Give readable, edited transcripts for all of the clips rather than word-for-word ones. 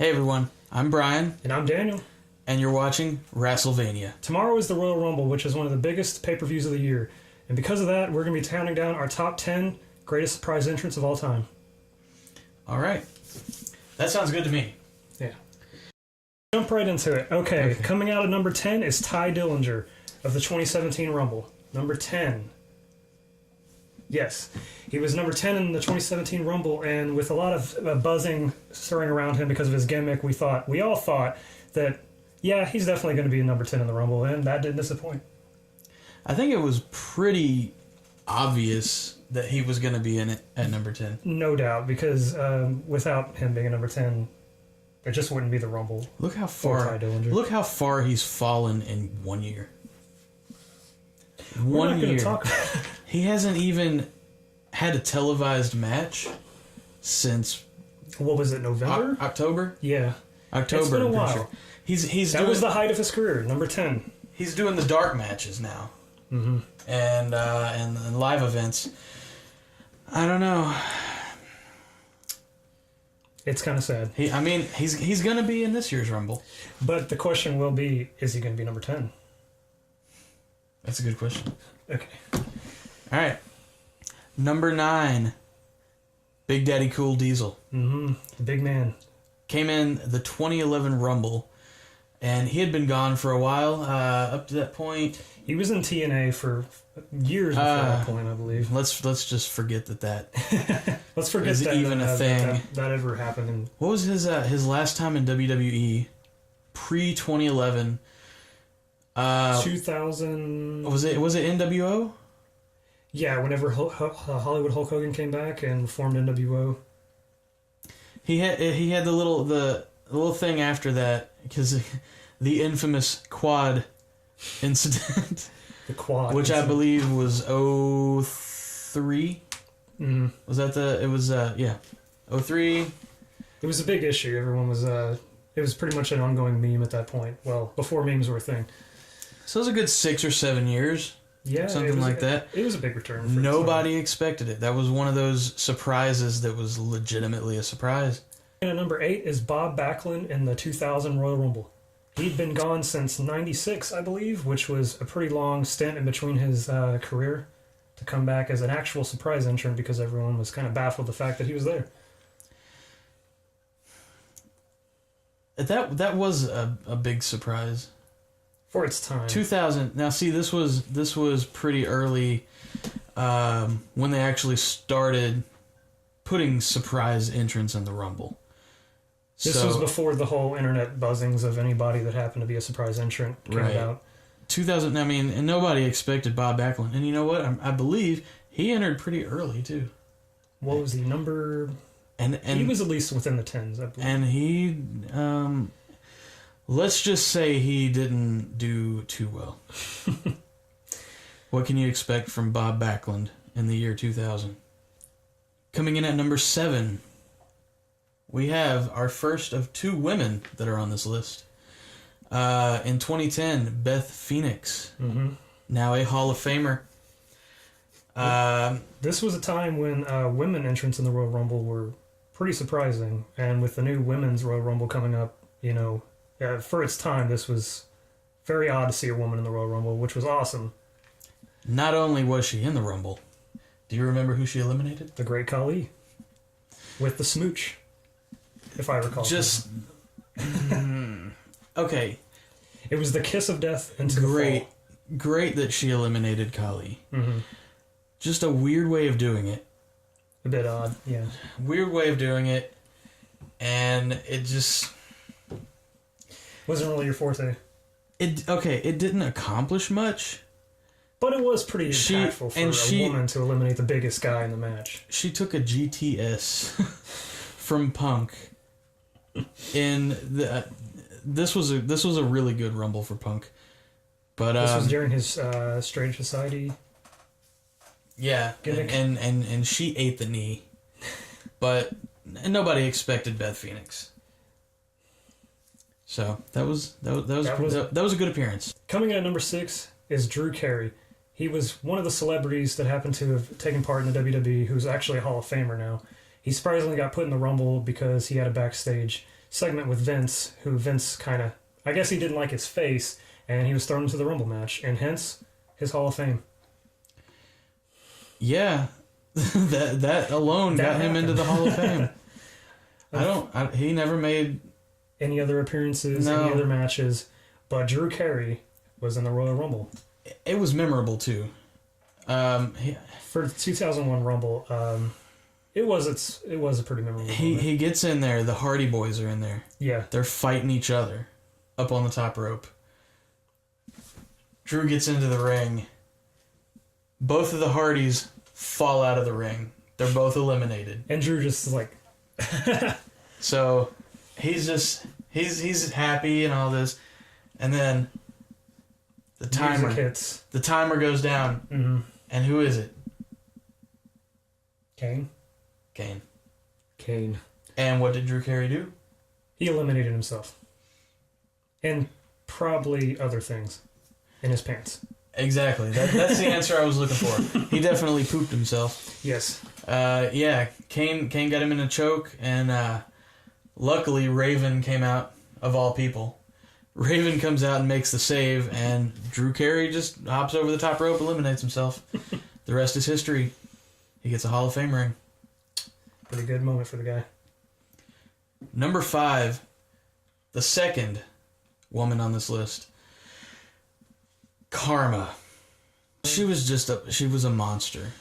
Hey everyone, I'm Brian. And I'm Daniel. And you're watching WrassleVania. Tomorrow is the Royal Rumble, which is one of the biggest pay-per-views of the year. And because of that, we're going to be counting down our top 10 greatest surprise entrants of all time. Alright. That sounds good to me. Yeah. Jump right into it. Okay, coming out at number 10 is Ty Dillinger of the 2017 Rumble. Number 10. Yes, he was number 10 in the 2017 Rumble, and with a lot of buzzing stirring around him because of his gimmick, we all thought that, yeah, he's definitely going to be number 10 in the Rumble, and that didn't disappoint. I think it was pretty obvious that he was going to be in it at number 10. No doubt, because without him being a number 10, it just wouldn't be the Rumble. Look how far he's fallen in 1 year. We're not going to talk about it. He hasn't even had a televised match since... What was it, November? October? Yeah. October. It's been a while. Sure. That was the height of his career, number 10. He's doing the dark matches now. Mm-hmm. And live events. I don't know. It's kind of sad. He's going to be in this year's Rumble. But the question will be, is he going to be number 10? That's a good question. Okay. All right. Number 9. Big Daddy Cool Diesel. Mm-hmm. The big man. Came in the 2011 Rumble, and he had been gone for a while. Up to that point, he was in TNA for years before that point, I believe. Let's just forget that. Let's forget is that even a thing that ever happened. What was his last time in WWE? Pre 2011. 2000. Was it NWO? Yeah, whenever Hollywood Hulk Hogan came back and formed NWO. He had the little thing after that, because the infamous quad incident. The quad, which I believe was 03. Mm-hmm. Was that it was 03. It was a big issue. Everyone was it was pretty much an ongoing meme at that point. Well, before memes were a thing. So it was a good 6 or 7 years. Yeah, something like that. It was a big return. Nobody expected it. That was one of those surprises that was legitimately a surprise. And at number 8 is Bob Backlund in the 2000 Royal Rumble. He'd been gone since '96, I believe, which was a pretty long stint in between his career to come back as an actual surprise entrant because everyone was kind of baffled the fact that he was there. That was a big surprise. For its time. 2000. Now, see, this was pretty early when they actually started putting surprise entrants in the Rumble. This was before the whole internet buzzings of anybody that happened to be a surprise entrant came about. 2000. And nobody expected Bob Backlund. And you know what? I believe he entered pretty early too. What was he, number? And he was at least within the 10s, I believe. And he. Let's just say he didn't do too well. What can you expect from Bob Backlund in the year 2000? Coming in at number 7, we have our first of 2 women that are on this list. In 2010, Beth Phoenix, now a Hall of Famer. This was a time when women entrants in the Royal Rumble were pretty surprising. And with the new Women's Royal Rumble coming up, for its time, this was very odd to see a woman in the Royal Rumble, which was awesome. Not only was she in the Rumble, do you remember who she eliminated? The Great Khali. With the smooch, if I recall. Okay. It was the kiss of death into the fall. Great that she eliminated Khali. Mm-hmm. Just a weird way of doing it. A bit odd, yeah. Weird way of doing it, and it just... wasn't really your forte. It didn't accomplish much. But it was pretty impactful for a woman to eliminate the biggest guy in the match. She took a GTS from Punk. This was a really good Rumble for Punk. But this was during his Strange Society. Yeah, and she ate the knee. But nobody expected Beth Phoenix. So that was a good appearance. Coming in at number 6 is Drew Carey. He was one of the celebrities that happened to have taken part in the WWE, who's actually a Hall of Famer now. He surprisingly got put in the Rumble because he had a backstage segment with Vince, who Vince kind of, I guess he didn't like his face, and he was thrown into the Rumble match, and hence his Hall of Fame. Yeah, that alone got him into the Hall of Fame. He never made any other appearances, any other matches, but Drew Carey was in the Royal Rumble. It was memorable too. For the 2001 Rumble, it was a pretty memorable. He gets in there. The Hardy Boys are in there. Yeah, they're fighting each other up on the top rope. Drew gets into the ring. Both of the Hardys fall out of the ring. They're both eliminated. And Drew just is like... So, he's happy and all this. And then the timer hits. The timer goes down. Mm-hmm. And who is it? Kane. And what did Drew Carey do? He eliminated himself. And probably other things. In his pants. Exactly. That's the answer I was looking for. He definitely pooped himself. Yes. Yeah. Kane got him in a choke, and luckily Raven came out, of all people. Raven comes out and makes the save, and Drew Carey just hops over the top rope, eliminates himself. The rest is history. He gets a Hall of Fame ring. Pretty good moment for the guy. Number 5, the second woman on this list. Karma. She was a monster.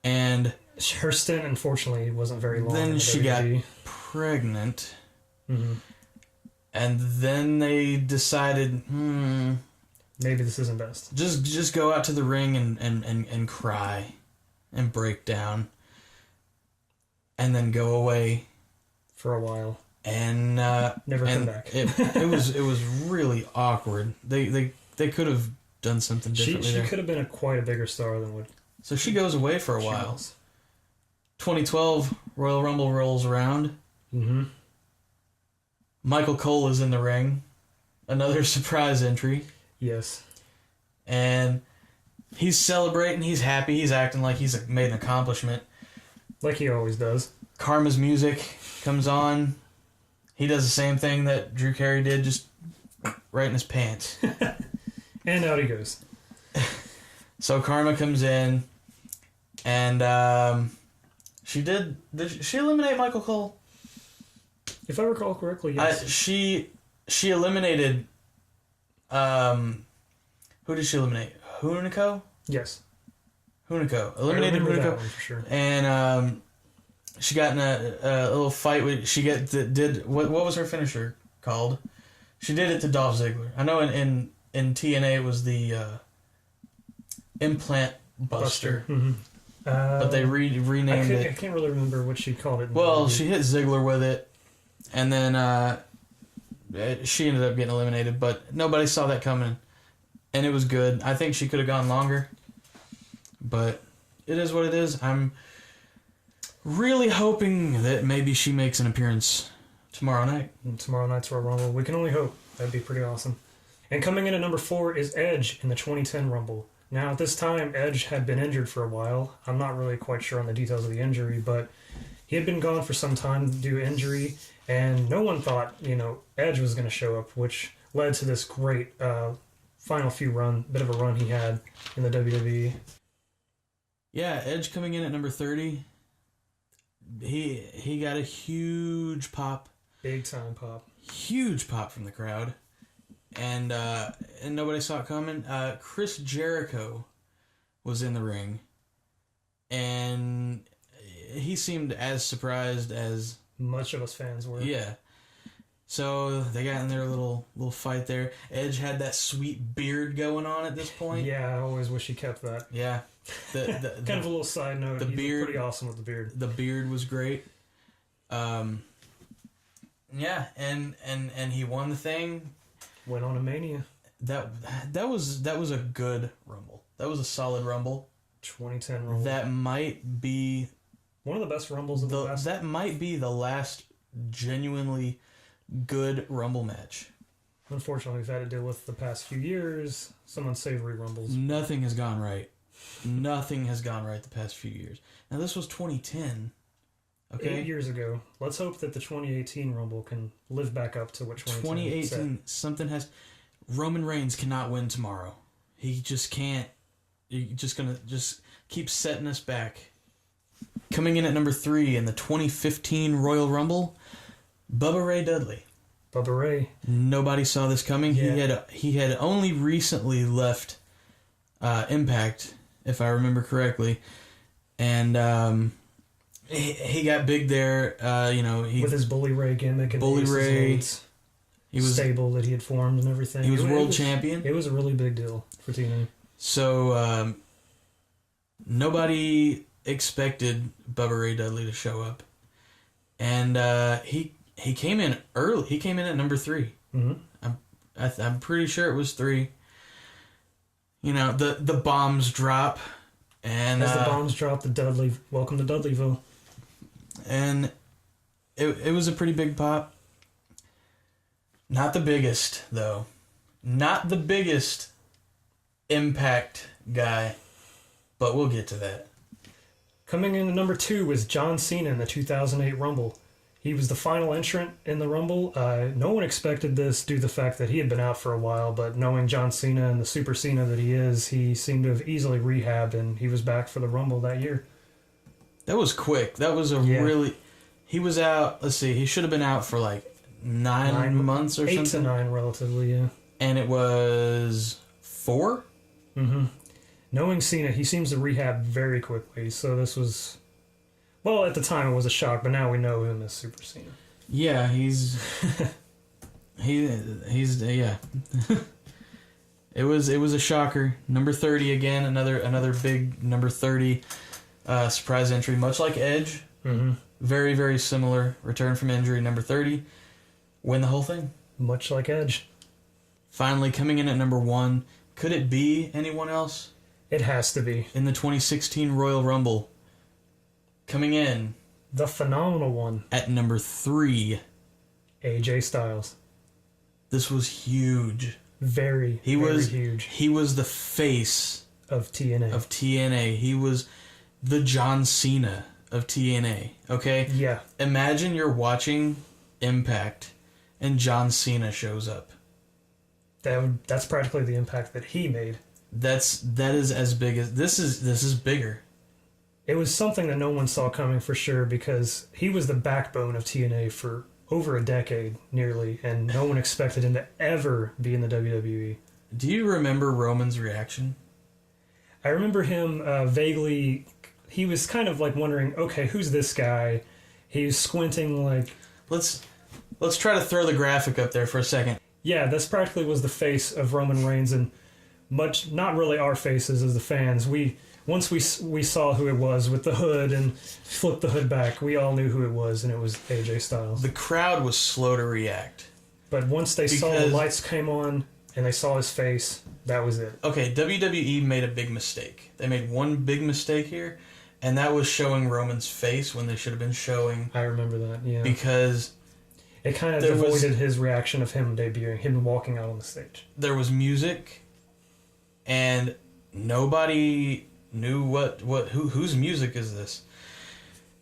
And her stint, unfortunately, wasn't very long. Then she got pregnant. Mm-hmm. And then they decided, maybe this isn't best. Just go out to the ring and cry and break down. And then go away. For a while. And never come back. it was really awkward. They could have done something differently. She could have been quite a bigger star than what. So she goes away for a while. 2012 Royal Rumble rolls around. Mm-hmm. Michael Cole is in the ring. Another surprise entry. Yes. And he's celebrating. He's happy. He's acting like he's made an accomplishment. Like he always does. Karma's music comes on. He does the same thing that Drew Carey did, just right in his pants. And out he goes. So Karma comes in, and did she eliminate Michael Cole? If I recall correctly, yes. She eliminated. Who did she eliminate? Hunico? Yes. Hunico eliminated Hunico for sure. And she got in a little fight with. What was her finisher called? She did it to Dolph Ziggler. I know in TNA it was the Implant Buster. Mm-hmm. But they renamed it. I can't really remember what she called it. Well, she hit Ziggler with it, and then she ended up getting eliminated, but nobody saw that coming, and it was good. I think she could have gone longer, but it is what it is. I'm really hoping that maybe she makes an appearance tomorrow night. And tomorrow night's Royal Rumble. We can only hope. That'd be pretty awesome. And coming in at number 4 is Edge in the 2010 Rumble. Now, at this time, Edge had been injured for a while. I'm not really quite sure on the details of the injury, but he had been gone for some time due to injury, and no one thought, Edge was going to show up, which led to this great final bit of a run he had in the WWE. Yeah, Edge coming in at number 30. He got a huge pop. Big time pop. Huge pop from the crowd. And nobody saw it coming. Chris Jericho was in the ring, and he seemed as surprised as much of us fans were. Yeah. So they got in their little fight there. Edge had that sweet beard going on at this point. Yeah, I always wish he kept that. Yeah. Kind of a little side note. The beard, pretty awesome with the beard. The beard was great. Yeah, and he won the thing. Went on a Mania. That was a good Rumble. That was a solid Rumble. 2010 Rumble. That might be one of the best Rumbles of the last. That might be the last genuinely good Rumble match. Unfortunately, we've had to deal with the past few years some unsavory Rumbles. Nothing has gone right. Nothing has gone right the past few years. Now this was 2010. Okay, 8 years ago. Let's hope that the 2018 Rumble can live back up to what 2018 said. 2018, something has... Roman Reigns cannot win tomorrow. He just can't. He's just gonna keep setting us back. Coming in at number 3 in the 2015 Royal Rumble, Bubba Ray Dudley. Bubba Ray. Nobody saw this coming. Yeah. He had only recently left Impact, if I remember correctly, and he got big there. With his Bully Ray gimmick and Bully Ray. He was stable that he had formed and everything. He was world champion. It was a really big deal for TNA. So nobody expected Bubba Ray Dudley to show up, and he came in early. He came in at number 3. Mm-hmm. I'm pretty sure it was 3. You know, the bombs drop, and as the bombs drop, the welcome to Dudleyville, and it was a pretty big pop. Not the biggest though, not the biggest Impact guy, but we'll get to that. Coming in at number 2 was John Cena in the 2008 Rumble. He was the final entrant in the Rumble. No one expected this due to the fact that he had been out for a while, but knowing John Cena and the Super Cena that he is, he seemed to have easily rehabbed, and he was back for the Rumble that year. That was quick. That was really... He was out, let's see, he should have been out for like 9 months or 8 something. 8 to 9 relatively, yeah. And it was 4? Mm-hmm. Knowing Cena, he seems to rehab very quickly, so this was... Well, at the time it was a shock, but now we know him as Super Cena. Yeah, he's yeah. It was a shocker. Number 30 again, another big number 30 surprise entry, much like Edge. Mm-hmm. Very, very similar. Return from injury, number 30. Win the whole thing. Much like Edge. Finally coming in at number 1. Could it be anyone else? It has to be. In the 2016 Royal Rumble. Coming in. The phenomenal one. At number 3. AJ Styles. This was huge. Very huge. He was the face of TNA. He was the John Cena of TNA. Okay? Yeah. Imagine you're watching Impact and John Cena shows up. That's practically the impact that he made. That is as big as this is bigger. It was something that no one saw coming for sure, because he was the backbone of TNA for over a decade nearly, and no one expected him to ever be in the WWE. Do you remember Roman's reaction? I remember him vaguely. He was kind of like wondering, okay, who's this guy? He was squinting like... Let's try to throw the graphic up there for a second. Yeah, this practically was the face of Roman Reigns, and not really our faces as the fans. Once we saw who it was with the hood and flipped the hood back, we all knew who it was, and it was AJ Styles. The crowd was slow to react. But once they saw the lights came on and they saw his face, that was it. Okay, WWE made a big mistake. They made one big mistake here, and that was showing Roman's face when they should have been showing... I remember that, yeah. Because... It kind of avoided his reaction of him debuting, him walking out on the stage. There was music, and nobody knew whose music is this.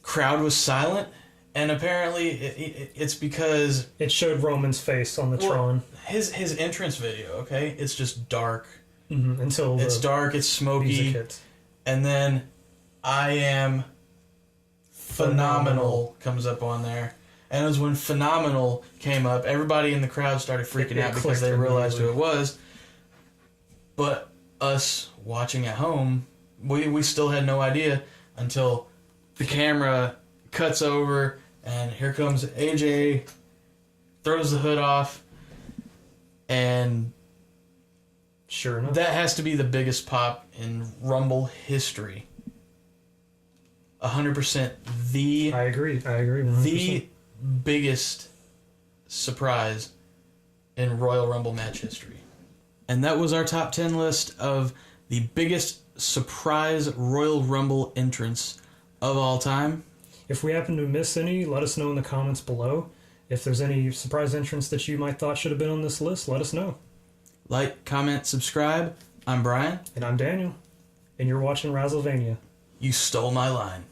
Crowd was silent, and apparently it's because it showed Roman's face on the Tron. His entrance video, okay, it's just dark. Mm-hmm. Until it's dark, it's smoky, music hits. And then I Am Phenomenal comes up on there. And it was when Phenomenal came up, everybody in the crowd started freaking out because they realized who it was. But us watching at home, we still had no idea until the camera cuts over and here comes AJ, throws the hood off, and sure enough, that has to be the biggest pop in Rumble history. 100% I agree 100%. The biggest surprise in Royal Rumble match history. And that was our top 10 list of the biggest surprise Royal Rumble entrants of all time. If we happen to miss any, let us know in the comments below. If there's any surprise entrants that you might thought should have been on this list, let us know. Like, comment, subscribe. I'm Brian. And I'm Daniel. And you're watching WrassleVania. You stole my line.